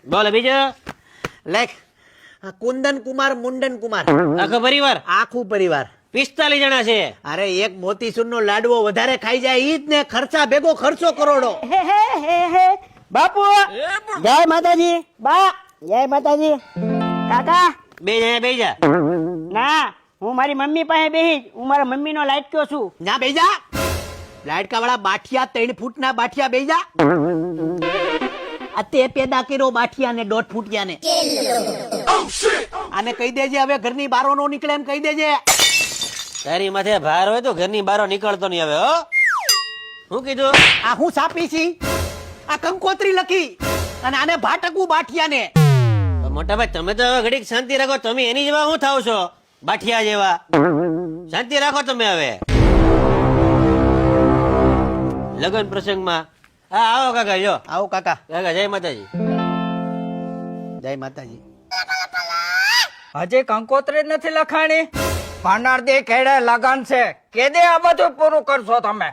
બોલો બીજું. લેખ કુંદન કુમાર મુંડન કુમાર આખો પરિવાર આખું પરિવાર 45 જણા છે. અરે એક મોતીચૂર નો લાડવો વધારે ખાઈ જાય ઈ જ ને ખર્ચા ભેગો ખર્ચો કરોડો. બાપુ જય માતાજી. બા જય માતાજી. કાકા બે જણા બે જા. ના, હું મારી મમ્મી પાસે બેહી. હું મારા મમ્મી નો લાડક્યો છું. ના બેજા લાડકા વાળા બાઠિયા 3 ફૂટના બાઠિયા બેજા. આ તે પેદા કર્યો બાઠિયા ને 1.5 ફૂટિયા ને. આને કહી દેજે હવે ઘરની બારો નો નીકળે એમ કહી દેજે. તારી માથે ભાર હોય તો ઘરની બહાર નીકળતો નહીં હવે. હો શું કીધું? આ હું સાપી છી? આ કંકોત્રી લખી અને આને ભાટકવું બાઠિયા ને. મોટા ભાઈ તમે તો હવે ઘડીક શાંતિ રાખો. તમે એની જેવા શું થાવ છો? બાઠિયા જેવા. શાંતિ રાખો તમે હવે. લગ્ન પ્રસંગમાં હા આવો કાકા. જો આવો કાકા. કાકા જય માતાજી. જય માતાજી. હજી કંકોત્રી જ નથી લખાણી. પાનારદી ખેડે લગન છે. કેદે આ બધું પૂરું કરશો તમે?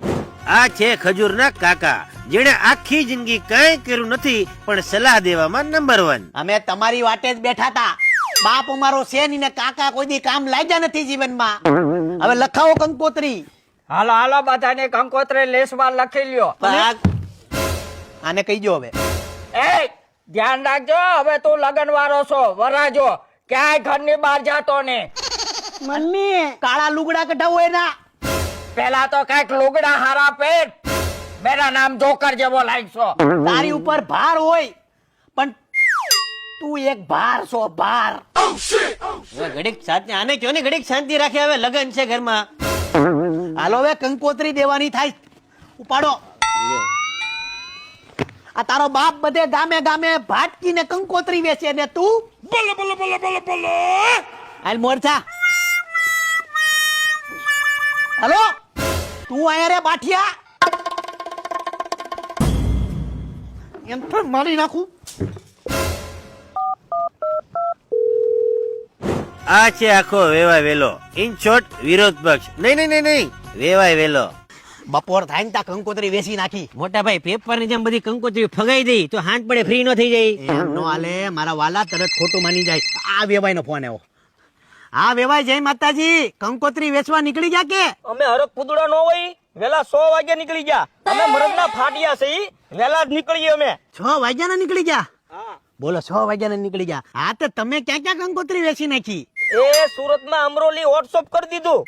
આ છે ખજૂરના કાકા, જેણે આખી જિંદગી કઈ કર્યું નથી પણ સલાહ દેવામાં નંબર 1. અમે તમારી વાટે જ બેઠા હતા. બાપ અમારો છે ની ને કાકા કોઈ દી કામ લાગ્યા નથી જીવનમાં. હવે લખાવો કંકોત્રી. હાલો હાલો બધાને કંકોત્રી લેસમાં લખી લ્યો. આને કહી દો હવે. એ ધ્યાન રાખજો, હવે તું લગન વાળો છો. વરાજો ક્યાંય ઘરની બહાર જાતો ને. મમ્મી કાળા લુગડા કઢાવો એના. પેલા તો કઈક લુગડા હારા પેટ. મેરા નામ જોકર જેવો લાગશો. તારી ઉપર ભાર હોય પણ તું એક ભાર છો ભાર. હવે ઘડીક શાંતિ. આને કયો ને ઘડીક શાંતિ રાખે. હવે લગ્ન છે ઘરમાં. હાલો હવે કંકોત્રી દેવાની થાય. ઉપાડો. આ તારો બાપ બધે ગામે ગામે ભાટકીને કંકોત્રી વેચે ને તું બોલો બોલો બોલો બોલો બોલો. હાલ મોરચા. હાલો તું આયા રે બાઠિયા. એમ તો મારી નાખું. આ છે આખો વેવાય વેલો. ઇન શોર્ટ વિરોધ પક્ષ. નહીં નહીં નહીં નહીં વેવાય વેલો. બપોર થાય ને તા કંકોત્રી વેચી નાખી. મોટા ભાઈ પેપર ની જેમ બધી કંકોત્રી ફગાઈ દઈ તો હાથ પડે ફ્રી નો થઈ જાય. એમ નો હાલે. મારા વાલા તરત ખોટું માની જાય. આ વેવાય નો ફોન આવ્યો. હા વેવાય જય માતાજી. કંકોત્રી વેચવા નીકળી ગયા કે? અમે હરક પુદડા નો હોય વેલા 100 વાગે નીકળી ગયા. અમે મરદના ફાટિયા છે ઈ વેલા જ નીકળીએ અમે. 6 વાગ્યાના નીકળી ગયા? બોલો 6 વાગ્યાના નીકળી ગયા. હા તો તમે ક્યાં ક્યાં કંકોત્રી વેચી નાખી? એ સુરતમાં અમરોલી વોટ્સઅપ કરી દીધું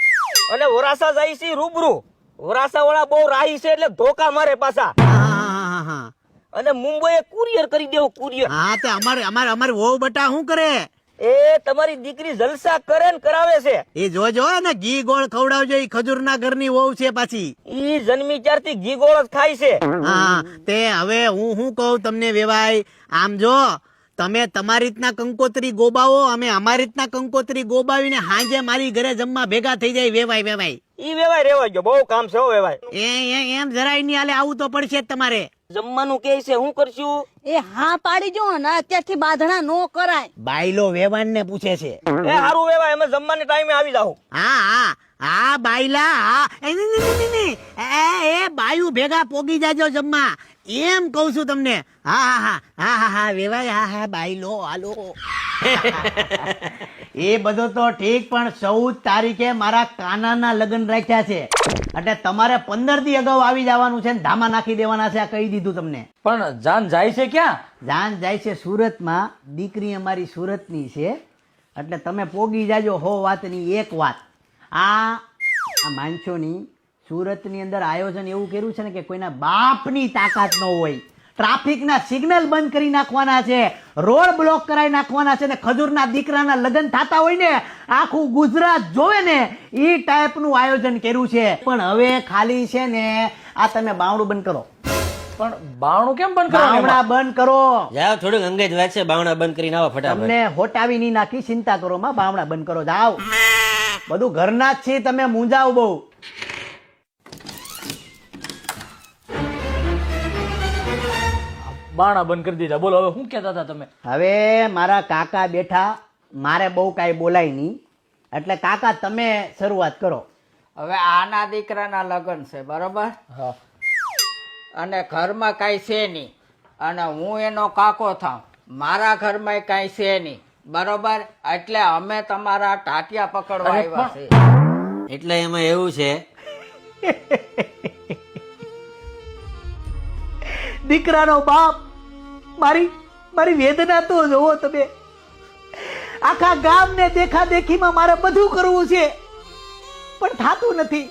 અને વરાસા જાય છે રૂબરૂ. વરાસા વાળા બહુ રાહી છે એટલે ધોકા મારે પાછા. હા અને મુંબઈ કુરિયર કરી દેવું કુરિયર. હા તે અમારે વહુ બટા શું કરે? એ તમારી દીકરી જલસા કરે ને કરાવે છે. એ જોજો ને ઘી ગોળ ખવડાવજો. ઈ ખજૂરના ઘરની વહુ છે પાછી. ઈ જન્મી ત્યારથી ઘી ગોળ જ ખાય છે. હા તે હવે હું શું કહું તમને વેવાય. આમ જો તમે તમારી રીતના કંકોત્રી ગોબાવો, અમે અમારી રીતના કંકોત્રી ગોબાવીને હાંજે મારી ઘરે જમવા ભેગા થઈ જાય. વેવાય વેવાય ઈ વેવાય રેવાય ગયો. બહુ કામ છે હો વેવાય. એમ જરાય નહીં હાલે. આવું તો પડશે જ તમારે. જમવાનું કે છે હું કરશું? એ હા પાડી જો ને અત્યારથી બાંધણા નો કરાય. બાયલો વેવાણ ને પૂછે છે. એ હારું વેવાય અમે જમવાને ટાઈમે આવી જાવ. હા બાયલા. હા એ બાયુ ભેગા પોગી જાજો જમવા એમ કઉ છું તમને. હા વેવાય. હા બાયલો હાલો. એ બધું તો ઠીક પણ 14 તારીખે મારા કાનાના લગ્ન રાખ્યા છે એટલે તમારે 15 દી અગાઉ આવી જવાનું છે ને ધામા નાખી દેવાના છે. આ કહી દીધું તમને. પણ જાન જાય છે ક્યાં? જાન જાય છે સુરતમાં. દીકરી અમારી સુરતની છે એટલે તમે પોગી જાજો. હો વાતની એક વાત. આ માણસોની સુરતની અંદર આયોજન એવું કર્યું છે ને કે કોઈના બાપની તાકાત ન હોય. ટ્રાફિકના સિગ્નલ બંધ કરી નાખવાના છે, રોડ બ્લોક કરાવી નાખવાના છે ને ખજૂરના દીકરાના લગ્ન થતા હોય ને આખું ગુજરાત જોવે ને એ ટાઈપનું આયોજન કર્યું છે. પણ હવે ખાલી છે ને આ તમે બાવણું બંધ કરો. પણ બાવણું કેમ બંધ કરો? બાવણા બંધ કરો. જાઓ થોડુંક અંગેજ વાત છે. બાવણા બંધ કરીને આવો ફટાફટ. તમને હોટાવી નહીં નાખી. ચિંતા કરો માં. બાવણા બંધ કરો. જાઓ. બધું ઘરના જ છે. તમે મૂંઝાવ બહુ. બાણા બંધ કરી દીધા. બોલો હવે શું કહેતા હતા તમે? હવે મારા કાકા બેઠા. મારે બહુ કાંઈ બોલાય નહીં એટલે કાકા તમે શરૂઆત કરો. હવે આના દીકરાના લગ્ન છે બરોબર, અને ઘરમાં કાંઈ છે નહીં, અને હું એનો કાકો થાઉં મારા ઘરમાં કાંઈ છે નહીં બરોબર, એટલે અમે તમારા ટાટિયા પકડવા આવ્યા છે. એટલે એમાં એવું છે, દીકરાનો બાપ, મારી મારી વેદના તો જોવો તમે. આખા ગામને દેખા દેખીમાં મારે બધું કરવું છે, પણ થાતું નથી.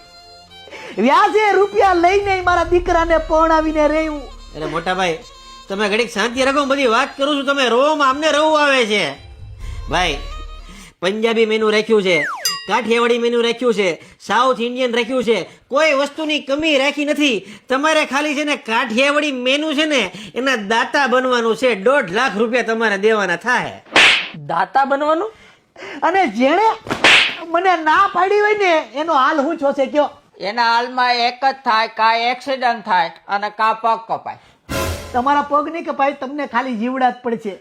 વ્યાજે રૂપિયા લઈને મારા દીકરાને પરણાવીને રહેવું. એટલે મોટા ભાઈ તમે ઘડીક શાંતિ રાખો, હું બધી વાત કરું છું, તમે રોવામાં અમને રોવું આવે છે. ભાઈ પંજાબી મેનુ રાખ્યું છે, કાઠિયાવાડી મેનુ રાખ્યું છે, સાઉથ ઇન્ડિયન રાખ્યું છે, કોઈ વસ્તુની કમી રાખી નથી. તમારે ખાલી છે ને કાઠિયાવાડી મેનુ છે ને એના દાતા બનવાનું છે. 1.5 લાખ રૂપિયા તમારે દેવાના થાય. દાતા બનવાનું? અને જેણે મને ના પાડી હોય ને એનો હાલ હું છો છે કયો? એના હાલમાં એક જ થાય, કાંઈ એક્સિડન્ટ થાય અને કાં પગ કપાય. તમારા પગ નહીં કપાય, તમને ખાલી જીવડા જ પડશે.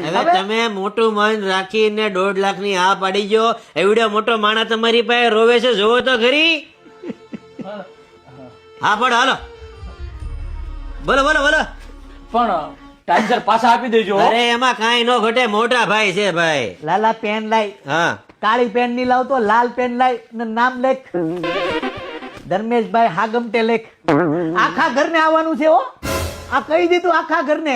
હવે તમે મોટું મન રાખીને 1.5 લાખ ની આ પાડી ગયો. એવડો મોટો માણસ તમારી પાસે રોવે છે, જોવો તો ખરી. હા પણ હાલો, બોલો બોલો બોલો. પણ ટાઈમસર પાછા આપી દેજો. અરે એમાં કાંઈ નો ઘટે, મોટા ભાઈ છે ભાઈ. લાલા પેન લાય, હા કાળી પેન ની લાવતો, લાલ પેન લાય ને નામ લેખ. ધર્મેશભાઈ હાગમટે લેખ. આખા ઘરને આવવાનું છે હો, આ કહી દીધું આખા ઘરને.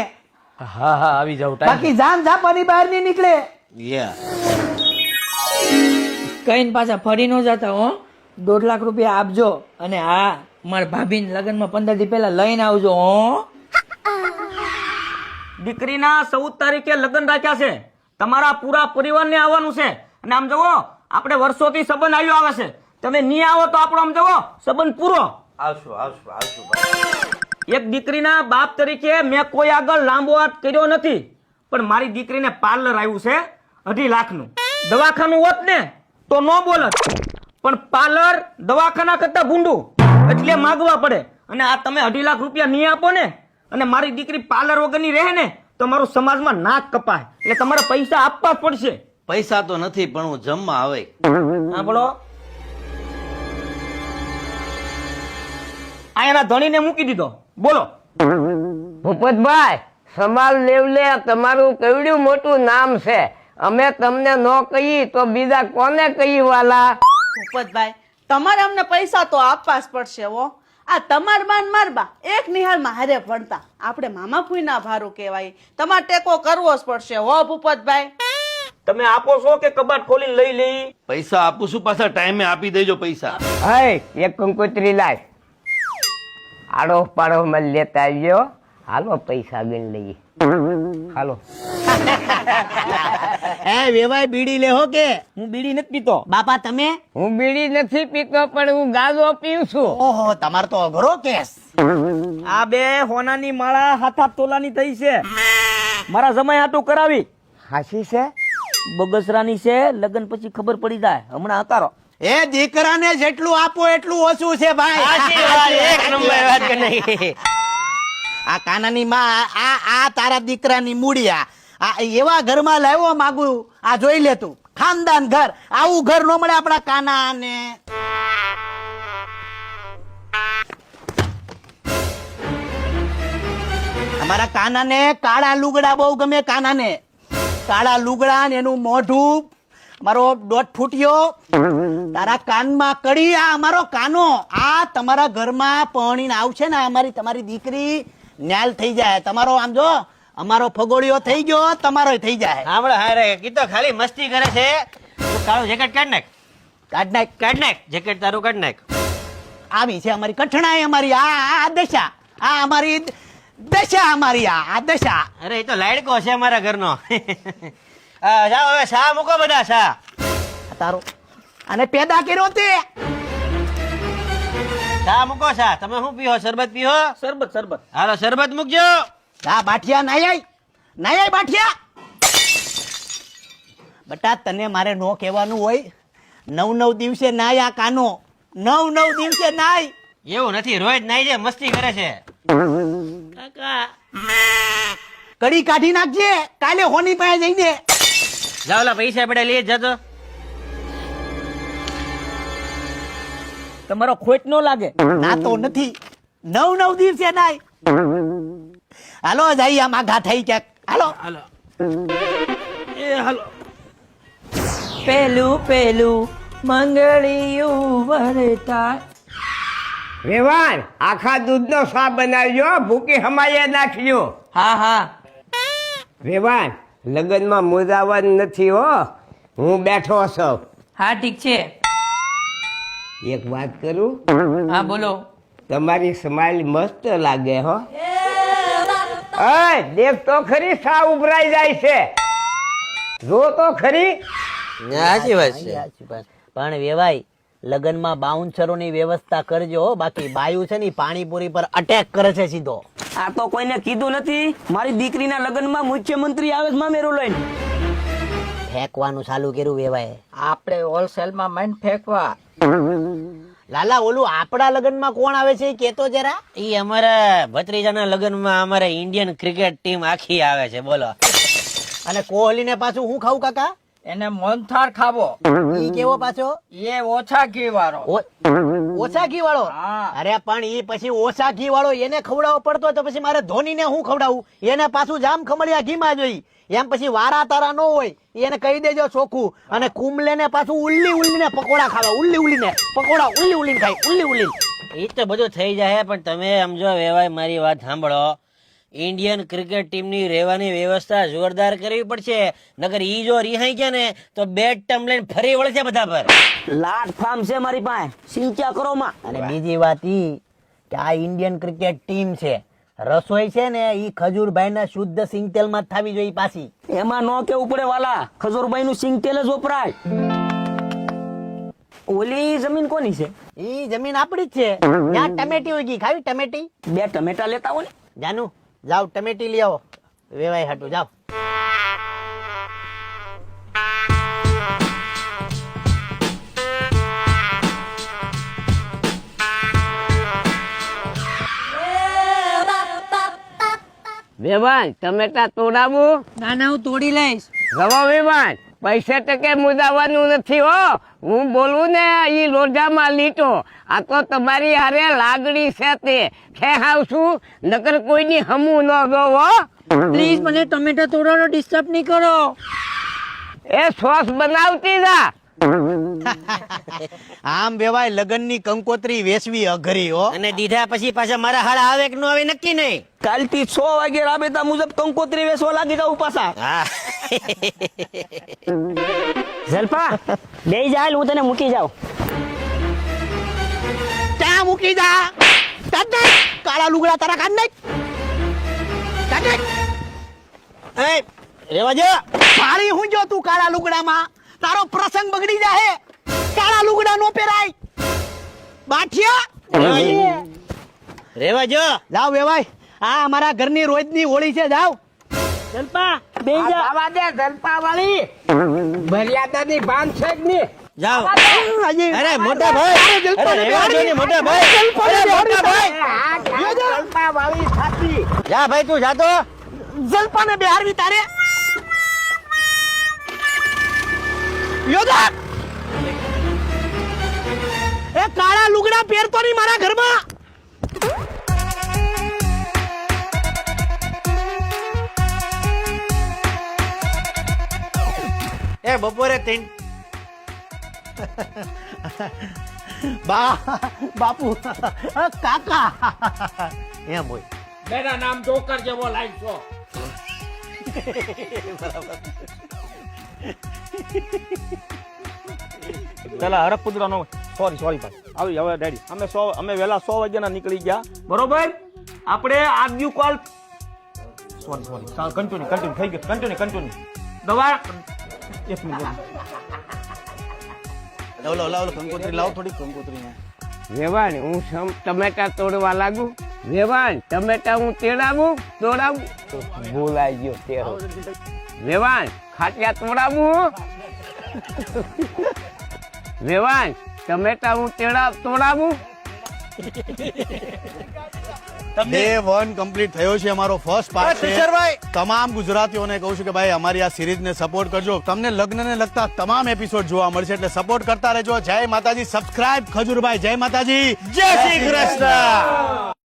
હા હા આવી જાવ. બાકી જાન ઝાપાની બહાર નહીં નીકળે. યા કઈ પાછા ફરી ન જતા હો. 1.5 લાખ રૂપિયા આપજો અને હા મારા ભાભી લગ્નમાં 15 દી પહેલા લઈને આવજો હો. દીકરીના 14 તારીખે લગ્ન રાખ્યા છે. તમારા પૂરા પરિવારને આવવાનું છે. અને આમ જુઓ આપણે વર્ષોથી સંબંધ આવ્યો આવે છે. તમે નહીં આવો તો આપણો આમ જુઓ સંબંધ પૂરો. એક દીકરીના બાપ તરીકે મેં કોઈ આગળ લાંબો હાથ કર્યો નથી, પણ મારી દીકરીને પાર્લર આવ્યું છે 2.5 લાખનું. દવાખાનું હોત ને તો ન બોલત, પણ પાર્લર દવાખાના કરતા ભૂંડું, એટલે માગવા પડે. અને આ તમે 2.5 લાખ રૂપિયા નહીં આપો ને અને મારી દીકરી પાર્લર વગરની રહે ને તો મારું સમાજમાં નાક કપાય. એટલે તમારે પૈસા આપવા જ પડશે. પૈસા તો નથી પણ હું જમવા આવે. સાંભળો, આ એના ધણીને મૂકી દીધો. બોલો ભૂપતભાઈ, સમાજ લેવલે તમારું કેવડું મોટું નામ છે. અમે તમને ન કહી તો બીજા કોને કહી વાલા? ભૂપતભાઈ, તમારે અમને પૈસા તો આપવા જ પડશે હો. આ તમાર બાન મારબા એક નિહાળમાં હારે ભણતા, આપણે મામા ફૂઈના ભારું કહેવાય. તમારે ટેકો કરવો જ પડશે હો ભૂપતભાઈ. તમે આપો છો કે કબાટ ખોલીને લઈ લઈ? પૈસા આપું છું, પાછા ટાઈમે આપી દેજો પૈસા. હે, એક કંકોત્રી લાય, આડો પાડો માં લેતા આવ્યો. હાલો પૈસા ગણ લઈએ. હાલો. એ વેવાય બીડી લેહો કે? હું બીડી નથી પીતો. બાપા તમે? હું બીડી નથી પીતો પણ હું ગાજો પીઉં છું. ઓહો, તમાર તો અઘરો કેસ. આ બે હોનાની માળા 7-8 તોલાની થઈ છે. મારા જમાઈ હાટું કરાવી. હાસી છે? બગસરાની છે. લગ્ન પછી ખબર પડી જાય. હમણાં હકારો. એ દીકરાને જેટલું આપો એટલું ઓછું છે ભાઈ. એક નંબર વાત કરી. આ કાનાની માં, આ તારા દીકરાની મૂડિયા, આ એવા ઘરમાં લાવ્યો માગું. આ જોઈ લે તું, ખાનદાન ઘર. આવું ઘર નો મળે આપણા કાનાને. અમારા કાનાને કાળા લુગડા બહુ ગમે. કાનાને કાળા લુગડા ને એનું મોઢું. મારો 1.5 ફૂટ્યો, તારા કાનમાં કડી. આ અમારો કાનો. આ તમારા ઘરમાં પરણીને આવશે ને અમારી તમારી દીકરી ન્યાલ થઈ જાય. તમારો આમ જો, અમારો ફગોળિયો થઈ ગયો, તમારો થઈ જાય. સાંભળો હારે કીધો ખાલી મસ્તી કરે છે. તું કાળું જેકેટ કાઢ નાખ. કાઢ નાખ. કાઢ નાખ જેકેટ તારું, કાઢ નાખ. આવી છે અમારી કઠણાઈ. અમારી આ દશા. આ અમારી દશા. અમારી આ દશા. અરે એ તો લાડકો છે અમારા ઘરનો. જાઓ હવે શા મૂકો બધા. શા તારો અને પેદા કર્યો તે. શા મૂકો. શા તમે શું પીવો? શરબત પીવો? શરબત શરબત. હાલો શરબત મૂકજો. આ બાઠિયા નાય બાઠિયા. બટા તને મારે નો કહેવાનું હોય. 9 દિવસે નાય. આ કાનો 9 દિવસે નાય. એવું નથી, રોજ નાઈ છે, મસ્તી કરે છે. કડી કાઢી નાખજે કાલે હોની પાસે જઈને. જાઓ ઓલા પૈસા પડે લઈ જતો. તમારો ખોટ નો લાગે? ના તો નથી. 9 દિવસે નાય. હાલો જઈ આમ આઘા થઈ ક્યાંક હાલો પેલું પેલું મંગળિયું વરતા. વેવાણ આખા દૂધનો શા બનાવજો, ભૂકી હમાયે નાખજો. હા હા વેવાણ લગ્નમાં મુદાવન નથી હો, હું બેઠો છું. હા ઠીક છે. એક વાત કરું? હા બોલો. તમારી સ્માઈલ મસ્ત લાગે હો. દેખ તો ખરી, સા ઉભરાઈ જાય છે. જો તો ખરી. સાચી વાત છે. સાચી વાત. પણ વેવાય લગ્નમાં બાઉન્સરોની વ્યવસ્થા કરજો હો, બાકી બાયુ છે ને ઈ પાણીપુરી પર અટેક કરે છે સીધો. આ તો કોઈને કીધું નથી. મારી દીકરીના લગ્નમાં મુખ્યમંત્રી આવે છે મામેરો લઈને. ફેંકવાનું ચાલુ કર્યું વેવાય. આપણે હોલસેલમાં માઇન ફેંકવા. લાલા ઓલું આપણા લગ્નમાં કોણ આવે છે એ કેતો જરા. ઈ અમારા ભત્રીજાના લગ્નમાં અમારે ઇન્ડિયન ક્રિકેટ ટીમ આખી આવે છે, બોલો. અને કોહલીને પાછું હું ખાવું કાકા? એને મોહનથાળ ખાવો. ઈ કેવો પાછો? એ ઓછા ઘી વાળો. ઓછા ઘી વાળો? હા. અરે પણ ઈ પછી ઓછા ઘી વાળો એને ખવડાવવો પડતો તો પછી મારે ધોનીને હું ખવડાવું? એને પાછું જામ ખમણિયા ઘીમાં જોઈ. એમ પછી વારા તારા ન હોય એને કહી દેજો ચોખ્ખું. અને કુંબલે ને પાછું ઉલ્લીને પકોડા ખાવા, ઉલ્લીને પકોડા, ઉલ્લીને ખાય, ઉલ્લી. એ તો બધું થઈ જાય, પણ તમે સમજો વેવાય, મારી વાત સાંભળો. ઇન્ડિયન ક્રિકેટ ટીમની રહેવાની વ્યવસ્થા જોરદાર કરવી પડશે, નકર ઈ જો રિહાઈ ગયા ને તો બેટ ટમ લઈને ફરી વળશે બધા પર. લાટ ફાર્મ છે મારી પાસે, સિંચા કરો માં. અને બીજી વાત ઈ કે આ ઇન્ડિયન ક્રિકેટ ટીમ છે, રસોઈ છે ને ઈ ખજૂરભાઈના શુદ્ધ સિંગ તેલમાં જ થવી જોઈએ પાછી. એમાં નો કેવું પડે વાલા, ખજૂરભાઈ નું સિંગ તેલ જ વપરાય. ઓલી જમીન કોની છે? ઈ જમીન આપણી જ છે. ત્યાં ટમેટી ઉગી, ખાવી ટમેટી? 2 ટમેટા લેતા હો ને. જાનુ જાઓ ટમેટી લઈ આવો, વેવાય હાટુ જાઓ. વેવાણ ટમેટા તોડાવું? ના ના હું તોડી લઈશ. રવા વેવાણ પૈસે ટકે મુદાવાનું નથી હો. હું બોલું ને ઈ લોઢામાં લીટો. આ તો તમારી હારે લાગણી છે તે ખેહાવશું, નકર કોઈની હમું ન જોવો. પ્લીઝ મને ટમેટા તોડવાનો ડિસ્ટર્બ નહીં કરો. એ સોસ બનાવતી જા. આમ વેવાય લગનની કંકોત્રી વેચવી અઘરી હો. અને દીધા પછી પાછા મારા હાડા આવે કે ન આવે નક્કી નહીં. કાલથી 6 વાગે રાબેતા મુજબ કંકોત્રી વેચવા લાગી જાવ પાછા. હા. જલપા બે જાય, હું તને મૂકી જાઉં. ત્યાં મૂકી જા. કાળા લુગડા તારા કાઢ નાખ. એ રેવા જો. મારી હું જો તું કાળા લુગડામાં, તારો પ્રસંગ બગડી જાહે. કાળા લુગડા નો પહેરાય બાઠિયા. રેવા જો. જાવ વેવાય, આ અમારા ઘરની રોજની હોળી છે, જાવ. જલપા બે જા. આવા દે જલપા વાળી, મર્યાદાની ભાન છે જ નહીં. જાઓ. અરે મોટા ભાઈ, અરે રેવા જો ને મોટા ભાઈ. અરે મોટા ભાઈ, જલપા વાળી સાચી. જા ભાઈ તું જાતો. જલપાને બિહારવી તારે. યોદા એ કાળા લુગડા પહેરતો નહીં મારા ઘરમાં. એ બપોરે બાપુ કાકા એમ હોય. મેરા નામ જોકર જેવો લાઈક છો. પેલા હરકપુદરા નો સોરી ભાઈ આવી હવે ડેડી અમે વેલા 100 વાગ્યાના નીકળી ગયા, બરોબર. આપણે આગ્યુ કોલ સોરી કન્ટિન્યુ થઈ ગયું. કન્ટિન્યુ દવા 1 મિનિટ. લાવો કંકોત્રી લાવો, થોડી કંકોત્રી. વેવાણ હું ટમેટા તોડવા લાગુ. વેવાણ ટમેટા હું તોડાવું ભૂલાઈ ગયો તેરો. વેવાણ ખાટિયા તોડાવું. વેવાણ ટમેટા હું તોડાવું. ડે 1 કમ્પ્લીટ થયો છે, અમારો ફર્સ્ટ પાર્ટ છે. તમામ ગુજરાતીઓને કહું છું કે ભાઈ અમારી આ સિરીઝને સપોર્ટ કરજો. તમને લગ્નને લગતા તમામ એપિસોડ જોવા મળશે, એટલે સપોર્ટ કરતા રહેજો. જય માતાજી. સબસ્ક્રાઇબ ખજૂરભાઈ. જય માતાજી. જય શ્રી કૃષ્ણ.